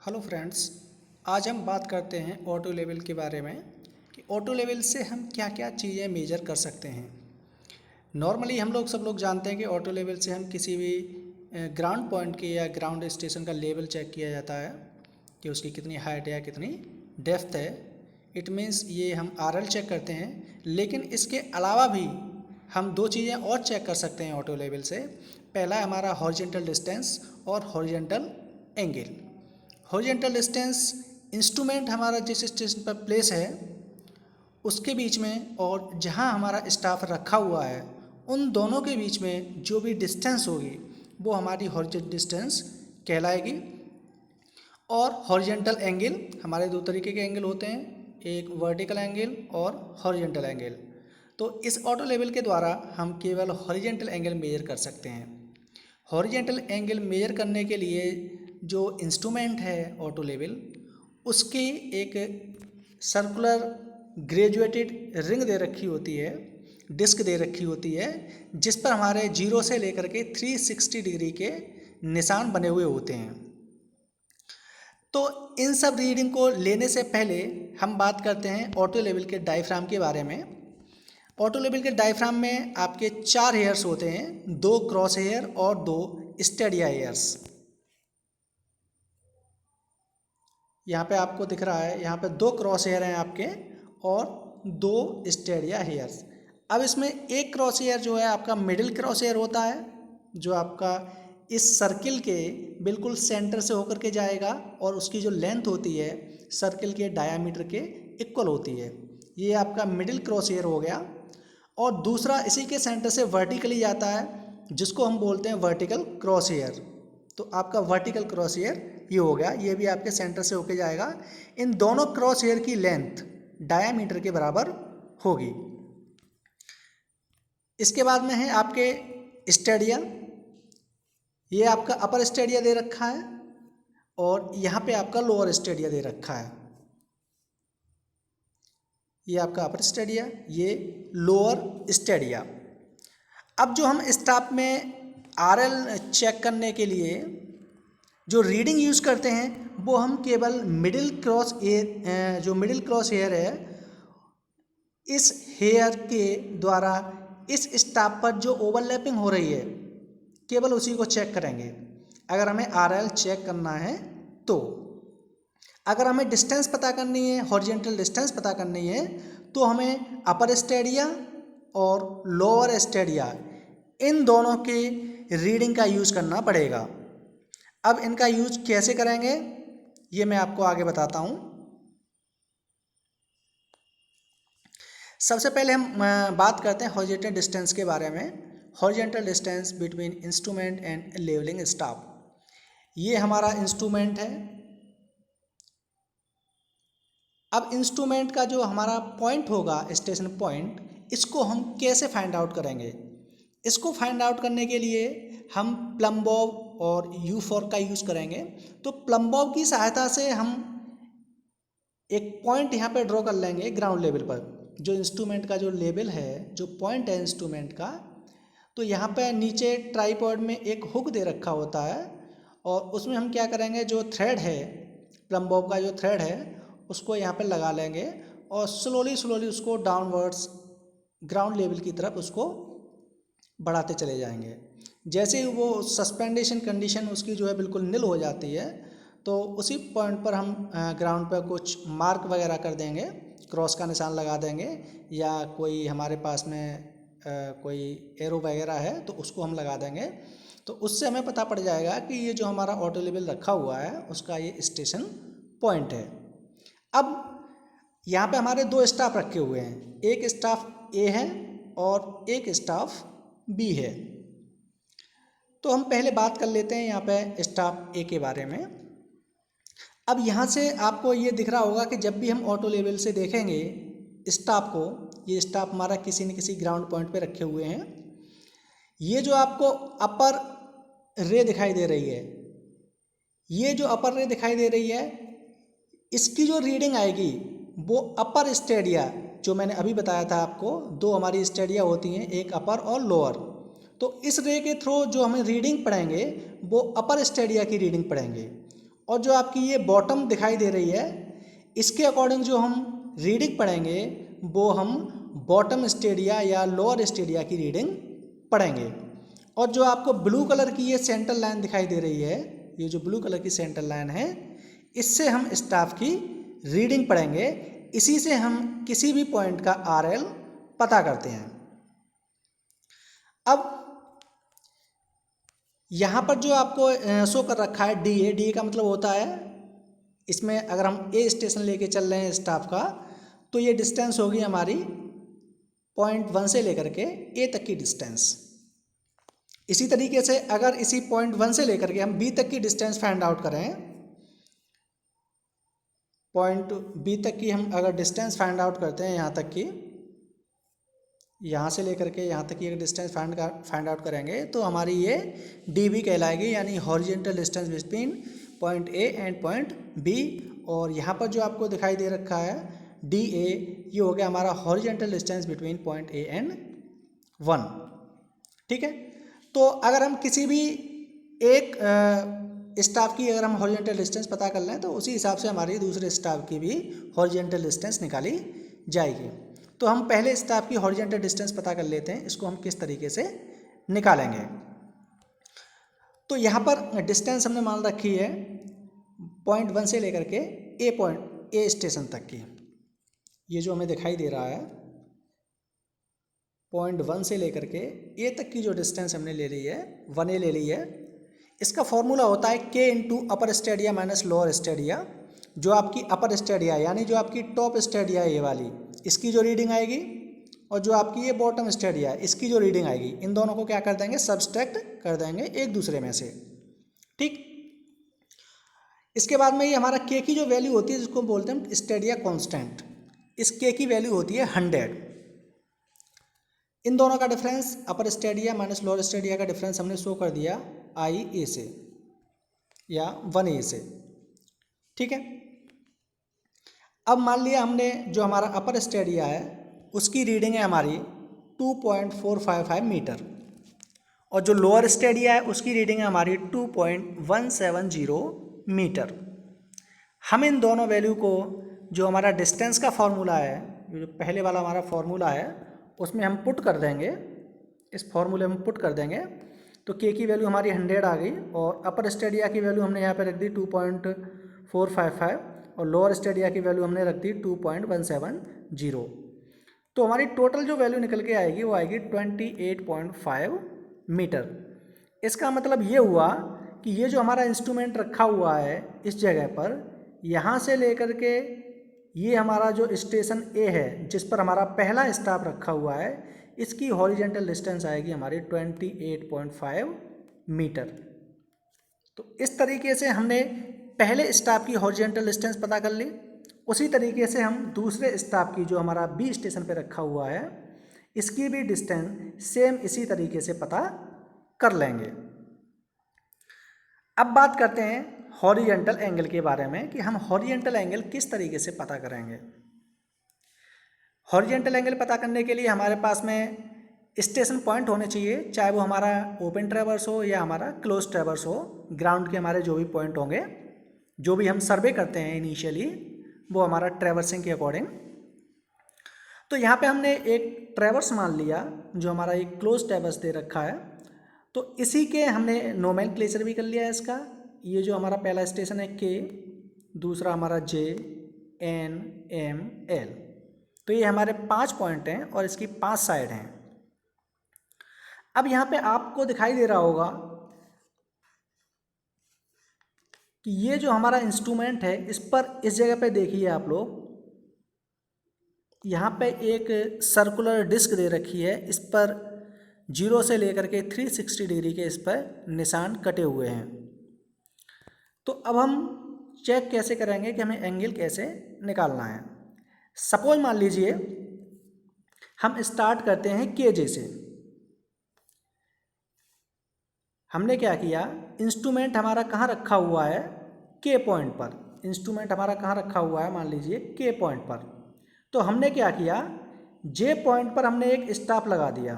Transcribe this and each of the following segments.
Hello friends. आज हम बात करते हैं ऑटो लेवल के बारे में कि ऑटो लेवल से हम क्या क्या चीज़ें मेजर कर सकते हैं। नॉर्मली हम लोग सब लोग जानते हैं कि ऑटो लेवल से हम किसी भी ग्राउंड पॉइंट के या ग्राउंड स्टेशन का लेवल चेक किया जाता है कि उसकी कितनी हाइट है या कितनी डेप्थ है। इट मीन्स ये हम आरएल चेक करते हैं, लेकिन इसके अलावा भी हम दो चीज़ें और चेक कर सकते हैं ऑटो लेवल से। पहला है हमारा हॉरिजॉन्टल डिस्टेंस और horizontal angle. Horizontal distance instrument हमारा जिस स्टेशन पर प्लेस है उसके बीच में और जहां हमारा स्टाफ रखा हुआ है उन दोनों के बीच में जो भी डिस्टेंस होगी वो हमारी हॉरिजॉन्टल डिस्टेंस कहलाएगी। और हॉरिजॉन्टल एंगल हमारे दो तरीके के एंगल होते हैं, एक वर्टिकल एंगल और हॉरिजॉन्टल एंगल। तो इस ऑटो लेवल के द्वारा हम केवल हॉरिजॉन्टल एंगल मेजर कर सकते हैं। हॉरिजॉन्टल एंगल मेजर करने के लिए जो इंस्ट्रूमेंट है ऑटो लेवल, उसकी एक सर्कुलर ग्रेजुएटेड रिंग दे रखी होती है, डिस्क दे रखी होती है, जिस पर हमारे 0 से लेकर के 360 डिग्री के निशान बने हुए होते हैं। तो इन सब रीडिंग को लेने से पहले हम बात करते हैं ऑटो लेवल के डायफ्राम के बारे में। ऑटो लेवल के डायफ्राम में आपके 4 हेयर्स होते हैं, 2 क्रॉस हेयर और 2 स्टेडिया हेयर्स। यहाँ पे आपको दिख रहा है, यहाँ पे 2 क्रॉस हेयर हैं आपके और 2 स्टेडिया हेयर्स। अब इसमें एक क्रॉस हेयर जो है आपका मिडिल क्रॉस हेयर होता है, जो आपका इस सर्किल के बिल्कुल सेंटर से होकर के जाएगा और उसकी जो लेंथ होती है सर्किल के डायामीटर के इक्वल होती है। ये आपका मिडिल क्रॉस हेयर हो गया। और दूसरा इसी के सेंटर से वर्टिकली जाता है, जिसको हम बोलते हैं वर्टिकल क्रॉस हेयर। तो आपका वर्टिकल क्रॉस हेयर ये हो गया, ये भी आपके सेंटर से होके जाएगा। इन दोनों क्रॉस हेयर की लेंथ डायामीटर के बराबर होगी। इसके बाद में है आपके स्टेडिया। ये आपका अपर स्टेडिया दे रखा है और यहाँ पे आपका लोअर स्टेडिया दे रखा है। ये आपका अपर स्टेडिया, ये लोअर स्टेडिया। अब जो हम स्टाफ में आरएल चेक करने के लिए जो रीडिंग यूज़ करते हैं वो हम केवल मिडिल क्रॉस हेयर, जो मिडिल क्रॉस हेयर है, इस हेयर के द्वारा इस स्टाफ पर जो ओवरलैपिंग हो रही है केवल उसी को चेक करेंगे अगर हमें आरएल चेक करना है। तो अगर हमें डिस्टेंस पता करनी है, हॉरिजॉन्टल डिस्टेंस पता करनी है, तो हमें अपर स्टेडिया और लोअर स्टेडिया इन दोनों के रीडिंग का यूज़ करना पड़ेगा। अब इनका यूज कैसे करेंगे ये मैं आपको आगे बताता हूँ। सबसे पहले हम बात करते हैं हॉरिजॉन्टल डिस्टेंस के बारे में। Horizontal distance between instrument and levelling staff. ये हमारा इंस्ट्रूमेंट है। अब इंस्ट्रूमेंट का जो हमारा पॉइंट होगा, स्टेशन पॉइंट, इसको हम कैसे फाइंड आउट करेंगे? इसको फाइंड आउट करने के लिए हम प्लम बॉब और U4 का यूज़ करेंगे। तो प्लम बॉब की सहायता से हम एक पॉइंट यहाँ पे ड्रॉ कर लेंगे ग्राउंड लेवल पर। जो इंस्ट्रूमेंट का जो लेवल है, जो पॉइंट है इंस्ट्रूमेंट का, तो यहाँ पे नीचे ट्राईपॉड में एक हुक दे रखा होता है और उसमें हम क्या करेंगे, जो थ्रेड है, प्लम बॉब का जो थ्रेड है, उसको यहाँ पे लगा लेंगे और स्लोली स्लोली उसको डाउनवर्ड्स ग्राउंड लेवल की तरफ उसको बढ़ाते चले जाएंगे। जैसे ही वो सस्पेंडेशन कंडीशन उसकी जो है बिल्कुल निल हो जाती है, तो उसी पॉइंट पर हम ग्राउंड पर कुछ मार्क वगैरह कर देंगे, क्रॉस का निशान लगा देंगे, या कोई हमारे पास में कोई एरो वगैरह है तो उसको हम लगा देंगे। तो उससे हमें पता पड़ जाएगा कि ये जो हमारा ऑटो लेवल रखा हुआ है उसका ये स्टेशन पॉइंट है। अब यहाँ पे हमारे 2 स्टाफ रखे हुए हैं, एक स्टाफ ए है और एक स्टाफ बी है। तो हम पहले बात कर लेते हैं यहाँ पे स्टाफ ए के बारे में। अब यहाँ से आपको ये दिख रहा होगा कि जब भी हम ऑटो लेवल से देखेंगे स्टाफ को, ये स्टाफ हमारा किसी न किसी ग्राउंड पॉइंट पे रखे हुए हैं। ये जो आपको अपर रे दिखाई दे रही है, ये जो अपर रे दिखाई दे रही है, इसकी जो रीडिंग आएगी वो अपर स्टेडिया, जो मैंने अभी बताया था आपको, 2 हमारी स्टेडिया होती हैं, एक अपर और लोअर। तो इस रे के थ्रू जो हमें रीडिंग पढ़ेंगे वो अपर स्टेडिया की रीडिंग पढ़ेंगे और जो आपकी ये बॉटम दिखाई दे रही है, इसके अकॉर्डिंग जो हम रीडिंग पढ़ेंगे वो हम बॉटम स्टेडिया या लोअर स्टेडिया की रीडिंग पढ़ेंगे। और जो आपको ब्लू कलर की ये सेंटर लाइन दिखाई दे रही है, ये जो ब्लू कलर की सेंटर लाइन है, इससे हम स्टाफ की रीडिंग पढ़ेंगे। इसी से हम किसी भी पॉइंट का RL पता करते हैं। अब यहाँ पर जो आपको शो कर रखा है DA का मतलब होता है, इसमें अगर हम A स्टेशन लेके चल रहे हैं स्टाफ का, तो ये डिस्टेंस होगी हमारी पॉइंट 1 से लेकर के A तक की डिस्टेंस। इसी तरीके से अगर इसी पॉइंट 1 से लेकर के हम B तक की डिस्टेंस फाइंड आउट करें, पॉइंट B तक की हम अगर डिस्टेंस फाइंड आउट करते हैं, यहाँ तक की, यहाँ से लेकर के यहाँ तक की एक डिस्टेंस फाइंड आउट करेंगे, तो हमारी ये DB कहलाएगी, यानी horizontal distance between point A and point B। और यहाँ पर जो आपको दिखाई दे रखा है DA, ये हो गया हमारा horizontal distance between point A and 1। ठीक है, तो अगर हम किसी भी एक स्टाफ की अगर हम हॉरिजेंटल डिस्टेंस पता कर लें, तो उसी हिसाब से हमारी दूसरे स्टाफ की भी हॉरिजेंटल डिस्टेंस निकाली जाएगी। तो हम पहले स्टाफ की हॉरिजेंटल डिस्टेंस पता कर लेते हैं, इसको हम किस तरीके से निकालेंगे। तो यहाँ पर डिस्टेंस हमने मान रखी है पॉइंट 1 से लेकर के A स्टेशन तक की। ये जो हमें दिखाई दे रहा है पॉइंट 1 से लेकर के A तक की जो डिस्टेंस हमने ले ली है 1A ले ली है। इसका फॉर्मूला होता है K into upper Stadia minus lower Stadia. जो आपकी अपर स्टेडिया यानी जो आपकी टॉप स्टेडिया है ये वाली, इसकी जो रीडिंग आएगी, और जो आपकी ये बॉटम स्टेडिया है इसकी जो रीडिंग आएगी, इन दोनों को क्या कर देंगे, सब्सट्रैक्ट कर देंगे एक दूसरे में से। ठीक, इसके बाद में ये हमारा K की जो वैल्यू होती है, जिसको बोलते हैं स्टेडिया कांस्टेंट, इस K की वैल्यू होती है 100। इन दोनों का डिफरेंस अपर स्टेडिया माइनस लोअर स्टेडिया का डिफरेंस हमने शो कर दिया IA से या 1A से। ठीक है, अब मान लिया हमने जो हमारा अपर स्टेडिया है उसकी रीडिंग है हमारी 2.455 मीटर, और जो लोअर स्टेडिया है उसकी रीडिंग है हमारी 2.170 मीटर। हम इन दोनों वैल्यू को, जो हमारा डिस्टेंस का फॉर्मूला है, जो पहले वाला हमारा फॉर्मूला है, उसमें हम पुट कर देंगे, इस फॉर्मूले में पुट कर देंगे, तो K की वैल्यू हमारी 100 आ गई, और अपर स्टेडिया की वैल्यू हमने यहाँ पे रख दी 2.455, और लोअर स्टेडिया की वैल्यू हमने रख दी 2.170। तो हमारी टोटल जो वैल्यू निकल के आएगी वो आएगी 28.5 मीटर। इसका मतलब ये हुआ कि ये जो हमारा इंस्ट्रूमेंट रखा हुआ है इस जगह पर, यहाँ से लेकर के ये हमारा जो स्टेशन A है जिस पर हमारा पहला स्टाफ रखा हुआ है, इसकी हॉरिजेंटल डिस्टेंस आएगी हमारी 28.5 मीटर। तो इस तरीके से हमने पहले स्टाफ की हॉरिजेंटल डिस्टेंस पता कर ली। उसी तरीके से हम दूसरे स्टाफ की, जो हमारा B स्टेशन पे रखा हुआ है, इसकी भी डिस्टेंस सेम इसी तरीके से पता कर लेंगे। अब बात करते हैं हॉरिजेंटल एंगल के बारे में कि हम हॉरिजेंटल एंगल किस तरीके से पता करेंगे। हॉरिजेंटल एंगल पता करने के लिए हमारे पास में स्टेशन पॉइंट होने चाहिए, चाहे वो हमारा ओपन ट्रैवर्स हो या हमारा क्लोज ट्रैवर्स हो। ग्राउंड के हमारे जो भी पॉइंट होंगे, जो भी हम सर्वे करते हैं इनिशियली, वो हमारा ट्रैवर्सिंग के अकॉर्डिंग। तो यहाँ पे हमने एक ट्रैवर्स मान लिया, जो हमारा एक क्लोज ट्रैवर्स दे रखा है, तो इसी के हमने नोमेनक्लेचर भी कर लिया है इसका। ये जो हमारा पहला स्टेशन है K, दूसरा हमारा J, N, M, L, तो ये हमारे 5 पॉइंट हैं और इसकी 5 साइड हैं। अब यहाँ पे आपको दिखाई दे रहा होगा कि ये जो हमारा इंस्ट्रूमेंट है, इस पर, इस जगह पे देखिए आप लोग, यहाँ पे एक सर्कुलर डिस्क दे रखी है, इस पर 0 से लेकर के 360 डिग्री के इस पर निशान कटे हुए हैं। तो अब हम चेक कैसे करेंगे कि हमें एंगल कैसे निकालना है। सपोज मान लीजिए हम स्टार्ट करते हैं KJ से। हमने क्या किया, इंस्ट्रूमेंट हमारा कहाँ रखा हुआ है, K पॉइंट पर। इंस्ट्रूमेंट हमारा कहाँ रखा हुआ है, मान लीजिए K पॉइंट पर। तो हमने क्या किया, J पॉइंट पर हमने एक स्टाफ लगा दिया,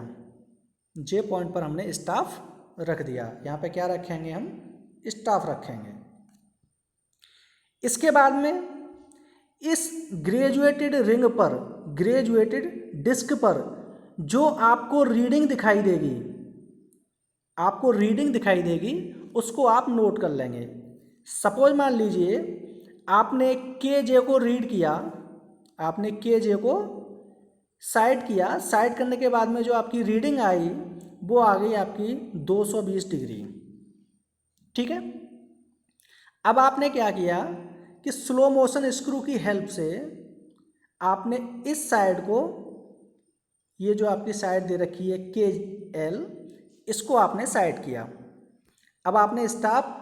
J पॉइंट पर हमने स्टाफ रख दिया। यहाँ पे क्या रखेंगे, हम स्टाफ रखेंगे। इसके बाद में इस ग्रेजुएटेड रिंग पर, ग्रेजुएटेड डिस्क पर जो आपको रीडिंग दिखाई देगी, आपको रीडिंग दिखाई देगी, उसको आप नोट कर लेंगे। सपोज मान लीजिए आपने के जे को रीड किया, आपने के जे को साइड किया, साइड करने के बाद में जो आपकी रीडिंग आई वो आ गई आपकी 220 डिग्री। ठीक है, अब आपने क्या किया कि स्लो मोशन स्क्रू की हेल्प से आपने इस साइड को, ये जो आपकी साइड दे रखी है के एल, इसको आपने साइड किया। अब आपने स्टॉप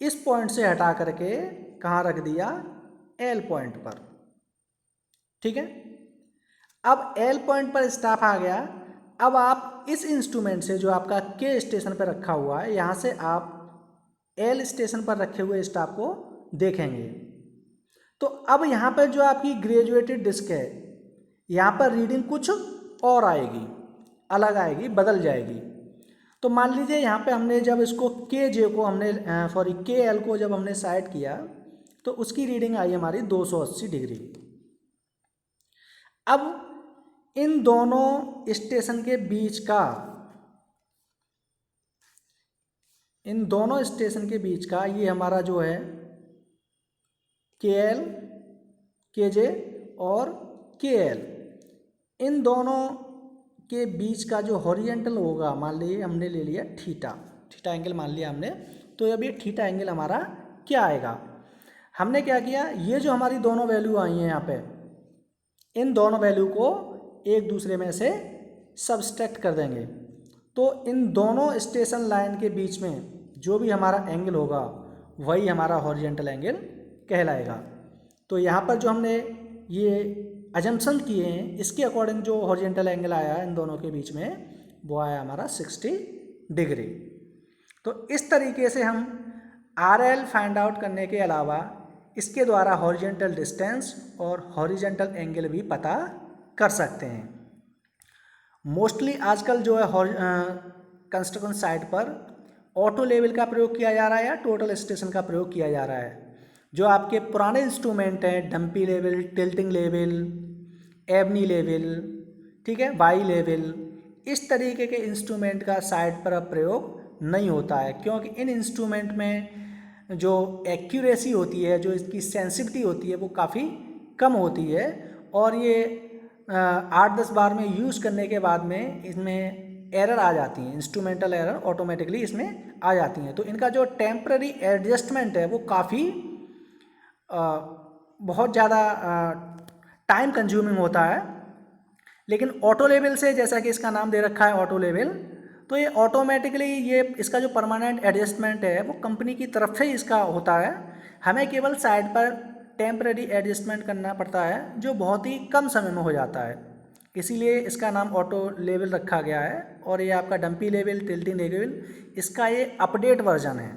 इस पॉइंट से हटा करके कहाँ रख दिया, एल पॉइंट पर। ठीक है, अब एल पॉइंट पर स्टॉप आ गया। अब आप इस इंस्ट्रूमेंट से जो आपका के स्टेशन पर रखा हुआ है, यहाँ से आप एल स्टेशन पर रखे हुए स्टॉप को देखेंगे। तो अब यहाँ पर जो आपकी ग्रेजुएटेड डिस्क है, यहाँ पर रीडिंग कुछ और आएगी, अलग आएगी, बदल जाएगी। तो मान लीजिए यहाँ पे हमने जब इसको के जे को हमने के एल को जब हमने साइड किया तो उसकी रीडिंग आई हमारी 280 डिग्री। अब इन दोनों स्टेशन के बीच का, इन दोनों स्टेशन के बीच का ये हमारा जो है के एल, के जे और के एल, इन दोनों के बीच का जो हॉरिजेंटल होगा, मान लीजिए हमने ले लिया थीटा, थीटा एंगल मान लिया हमने। तो अब ये थीटा एंगल हमारा क्या आएगा, हमने क्या किया, ये जो हमारी दोनों वैल्यू आई हैं यहाँ पे, इन दोनों वैल्यू को एक दूसरे में से सब्सट्रैक्ट कर देंगे। तो इन दोनों स्टेशन लाइन के बीच में जो भी हमारा एंगल होगा वही हमारा हॉरिजेंटल एंगल कहलाएगा। तो यहाँ पर जो हमने ये अजम्पशन किए हैं, इसके अकॉर्डिंग जो हॉरिजेंटल एंगल आया है इन दोनों के बीच में, वो आया हमारा 60 डिग्री। तो इस तरीके से हम RL फाइंड आउट करने के अलावा इसके द्वारा हॉरिजेंटल डिस्टेंस और हॉरिजेंटल एंगल भी पता कर सकते हैं। मोस्टली आजकल जो है कंस्ट्रक्शन साइट पर ऑटो लेवल का प्रयोग किया जा रहा है या टोटल स्टेशन का प्रयोग किया जा रहा है। जो आपके पुराने इंस्ट्रूमेंट हैं, dumpy level, tilting level, ebony level, ठीक है, वाई लेवल, इस तरीके के इंस्ट्रूमेंट का साइट पर अब प्रयोग नहीं होता है, क्योंकि इन इंस्ट्रूमेंट में जो एक्यूरेसी होती है, जो इसकी सेंसिटिविटी होती है, वो काफ़ी कम होती है। और ये 8-10 बार में यूज़ करने के बाद में इसमें एरर आ जाती हैं, इंस्ट्रूमेंटल एरर ऑटोमेटिकली इसमें आ जाती हैं। तो इनका जो टेम्पररी एडजस्टमेंट है वो काफ़ी बहुत ज़्यादा टाइम कंज्यूमिंग होता है। लेकिन ऑटो लेवल से, जैसा कि इसका नाम दे रखा है ऑटो लेवल, तो ये ऑटोमेटिकली ये इसका जो परमानेंट एडजस्टमेंट है वो कंपनी की तरफ से ही इसका होता है। हमें केवल साइड पर टेम्पररी एडजस्टमेंट करना पड़ता है, जो बहुत ही कम समय में हो जाता है। इसीलिए इसका नाम ऑटो लेवल रखा गया है। और ये आपका डंपी लेवल, टिल्टिंग लेवल, इसका ये अपडेट वर्जन है।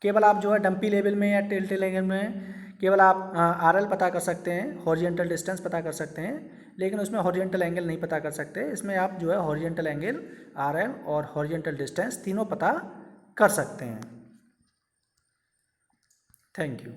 केवल आप जो है डंपी लेवल में या टिल्टिंग लेवल में केवल आप RL पता कर सकते हैं, हॉरिजेंटल डिस्टेंस पता कर सकते हैं, लेकिन उसमें हॉरिजेंटल एंगल नहीं पता कर सकते। इसमें आप जो है हॉरिजेंटल एंगल, RL और हॉरिजेंटल डिस्टेंस तीनों पता कर सकते हैं। Thank you.